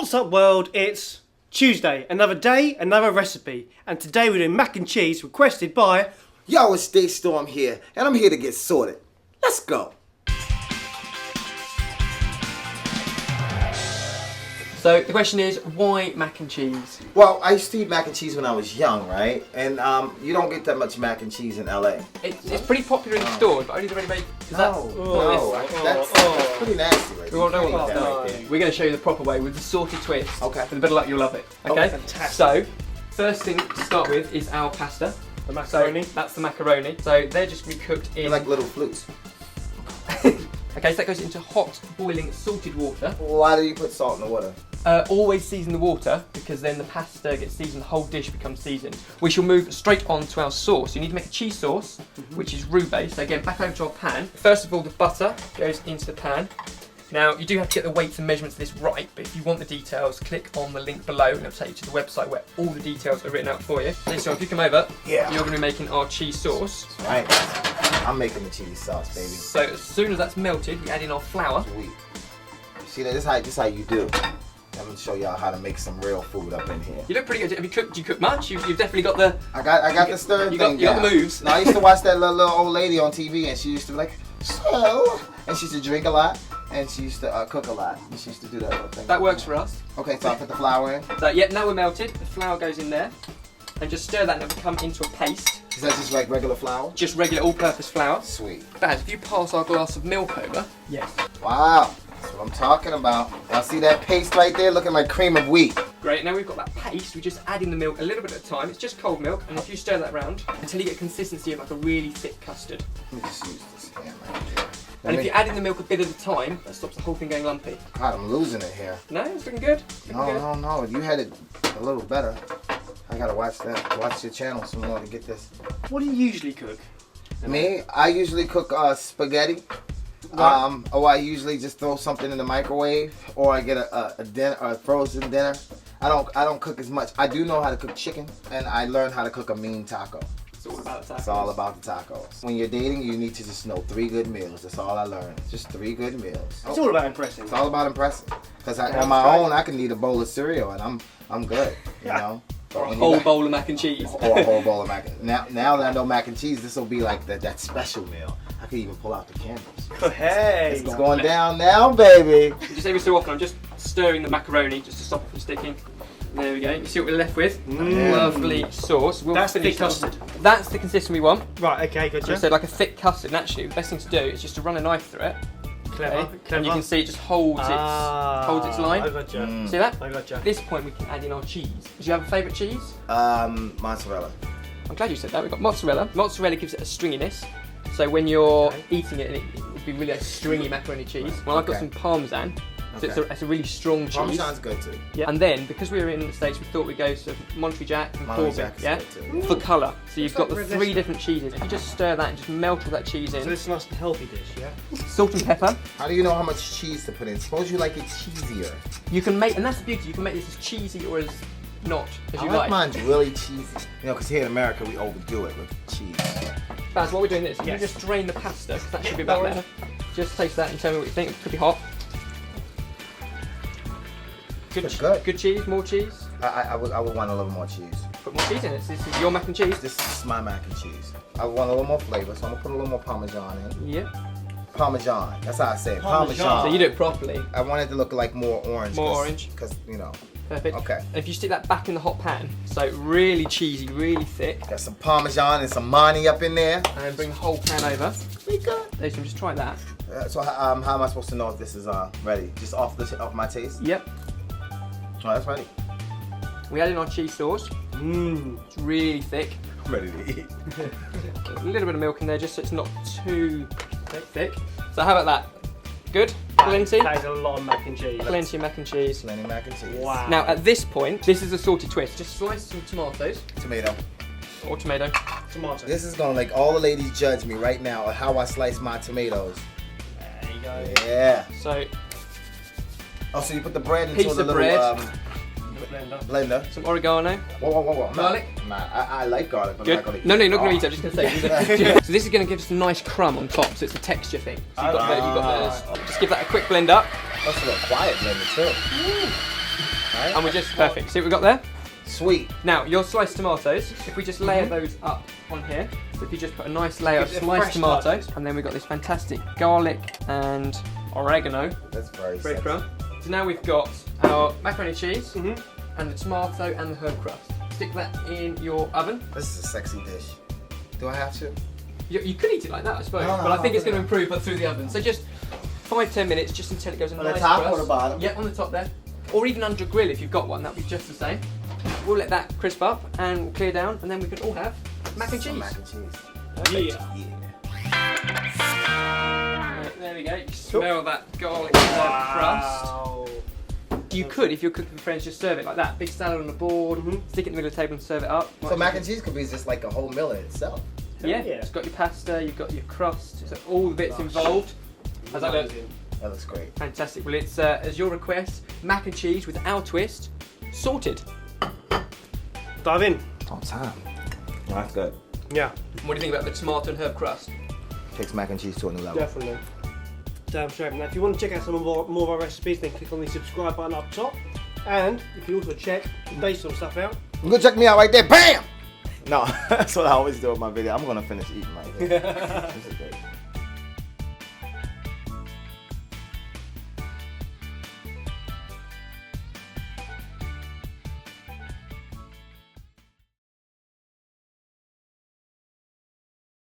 What's up world, it's Tuesday, another day, another recipe, and today we're doing mac and cheese requested by... Yo, it's DeStorm here, and I'm here to get sorted. Let's go. So the question is, why mac and cheese? Well, I used to eat mac and cheese when I was young, right? And you don't get that much mac and cheese in LA. It's pretty popular in the stores, but only the ready-made. That's pretty nasty, right? We all know what that's like. We're going to show you the proper way with the saucy twist. Okay. With a bit of luck, you'll love it. Okay. Oh, fantastic. So, first thing to start with is our pasta. The macaroni. So, that's the macaroni. So they're just going to be cooked in. They're like little flutes. Okay, so that goes into hot, boiling, salted water. Why do you put salt in the water? Always season the water because then the pasta gets seasoned, the whole dish becomes seasoned. We shall move straight on to our sauce. You need to make a cheese sauce, which is roux based. So again, back over to our pan. First of all, the butter goes into the pan. Now, you do have to get the weights and measurements of this right, but if you want the details, click on the link below and it'll take you to the website where all the details are written out for you. So if you come over, Yeah. you're going to be making our cheese sauce. Right. I'm making the cheese sauce, baby. So as soon as that's melted, we add in our flour. Sweet. See, this is how you do. I'm gonna show y'all how to make some real food up in here. You look pretty good. Have you cooked? Do you cook much? You've definitely got the. I got the stirring you thing. got the moves. No, I used to watch that little old lady on TV, and she used to be like, so, and she used to drink a lot, and she used to cook a lot, and she used to do that little thing. That works for us. Okay, so I put the flour in. So yeah, now we're melted. The flour goes in there, and just stir that, and it'll come into a paste. Is that just like regular flour? Just regular all-purpose flour. Sweet. Baz, if you pass our glass of milk over. Yes. Wow, that's what I'm talking about. Y'all see that paste right there, looking like cream of wheat. Great. Now we've got that paste. We just add in the milk a little bit at a time. It's just cold milk, and if you stir that round until you get a consistency of like a really thick custard. Let me just use this hand right here. And if you add in the milk a bit at a time, that stops the whole thing going lumpy. God, I'm losing it here. No, it's looking good. It's looking good. No. You had it a little better. I gotta watch that. Watch your channel some more to get this. What do you usually cook? Me, I usually cook spaghetti. Right. Or I usually just throw something in the microwave, or I get a dinner, a frozen dinner. I don't cook as much. I do know how to cook chicken, and I learned how to cook a mean taco. It's all about the tacos. It's all about the tacos. When you're dating, you need to just know 3 good meals. That's all I learned. Just 3 good meals. It's all about impressing. It's all about impressing. Because on my own, I can eat a bowl of cereal, and I'm good. You know. Or a whole bowl of mac and cheese. Or a whole bowl of mac and now that I know mac and cheese, this will be like that special meal. I could even pull out the candles. Oh, hey! It's going down now, baby. Just every so often, I'm just stirring the macaroni just to stop it from sticking. There we go. You see what we're left with? Lovely sauce. We'll That's finish thick custard. That's the consistency we want. Right, okay, So gotcha. we said like a thick custard. And actually, the best thing to do is just to run a knife through it. Clever, Okay? clever. And you can see it just holds its line. I gotcha. See that? I gotcha. At this point, we can add in our cheese. Do you have a favourite cheese? Mozzarella. I'm glad you said that. We've got mozzarella. Mozzarella gives it a stringiness. So when you're eating it, it'd be really a stringy macaroni cheese. Well, I've got some Parmesan. So it's a really strong cheese. Parmesan's good too. Yeah. And then, because we were in the States, we thought we'd go to Monterey Jack and Monterey Corbin, Jack is yeah? good too. For colour. So you've got the like 3 different cheeses. If you just stir that and just melt all that cheese So in. this is a nice and healthy dish, yeah? Salt and pepper. How do you know how much cheese to put in? Suppose you like it cheesier. You can make, and that's the beauty, you can make this as cheesy or as not, as you I like. like mine really cheesy. You know, because here in America we overdo it with cheese. Baz, while we're doing this, Yes. you just drain the pasta, because that should be no about worries. there. Just taste that and tell me what you think. It could be hot. It's good. Good cheese, more cheese. I would want a little more cheese. Put more cheese in it. This is your mac and cheese. This is my mac and cheese. I want a little more flavor, so I'm gonna put a little more Parmesan in. Yep. Parmesan. That's how I say it. Parmesan. So you do it properly. I want it to look like more orange. More orange. Because, you know. Perfect. Okay. And if you stick that back in the hot pan, so really cheesy, really thick, Got some Parmesan and some Mani up in there. and bring the whole pan over. We good. Jason, just try that. So how am I supposed to know if this is ready? Just off my taste? Yep. Oh, that's ready. We add in our cheese sauce. It's really thick. I'm ready to eat. There's a little bit of milk in there just so it's not too thick. So how about that? Good? Plenty? That is a lot of mac and cheese. Plenty of mac and cheese. Plenty mac and cheese. Wow. Now at this point, this is a salty twist. Just slice some tomatoes Tomato. or tomato. Tomato. This is gonna make all the ladies judge me right now on how I slice my tomatoes. There you go. Yeah. So Oh, so you put the bread into Piece the of little bread. blender. some oregano. Whoa. Garlic? Nah, I like garlic, but I'm Good. not gonna eat No, you're not going it. to eat it. I'm just going to say. So this is going to give us a nice crumb on top, so it's a texture thing. So you've got, you've got just give that a quick blend up. That's a little quiet blender too. And we're just perfect. See what we got there? Sweet. Now, your sliced tomatoes, if we just layer those up on here, so if you just put a nice layer of Gives it a sliced fresh tomatoes, touch. and then we've got this fantastic garlic and oregano That's very sexy. breadcrumb. So now we've got our macaroni and cheese, Mhm. and the tomato and the herb crust. Stick that in your oven. This is a sexy dish. Do I have to? You could eat it like that, I suppose, No, but I think no, it's going to no. improve through the oven. So just 5-10 minutes, just until it goes a On the nice top or crust. the bottom? Yeah, on the top there. Or even under a grill if you've got one, that'd be just the same. We'll let that crisp up and we'll clear down, and then we can all have mac and cheese. Some mac and cheese. Yeah. Yeah. Right, there we go. You smell that garlic and herb crust. You could, if you're cooking for friends, just serve it like that. Big salad on the board, stick it in the middle of the table and serve it up. So mac and cheese could be just like a whole meal in itself. Yeah, Yeah. it's got your pasta, you've got your crust, so all the bits involved. How's that look? That looks great. Fantastic. Well, it's as your request, mac and cheese with our twist, sorted. Dive in. On time. No, that's good. Yeah, What do you think about the tomato and herb crust? Takes mac and cheese to a new level. definitely. Damn straight. Now, if you want to check out some more of our recipes, then click on the subscribe button up top. And you can also check the DeStorm stuff out. You go check me out right there. Bam! No, that's what I always do with my video. I'm gonna finish eating right here. This is great.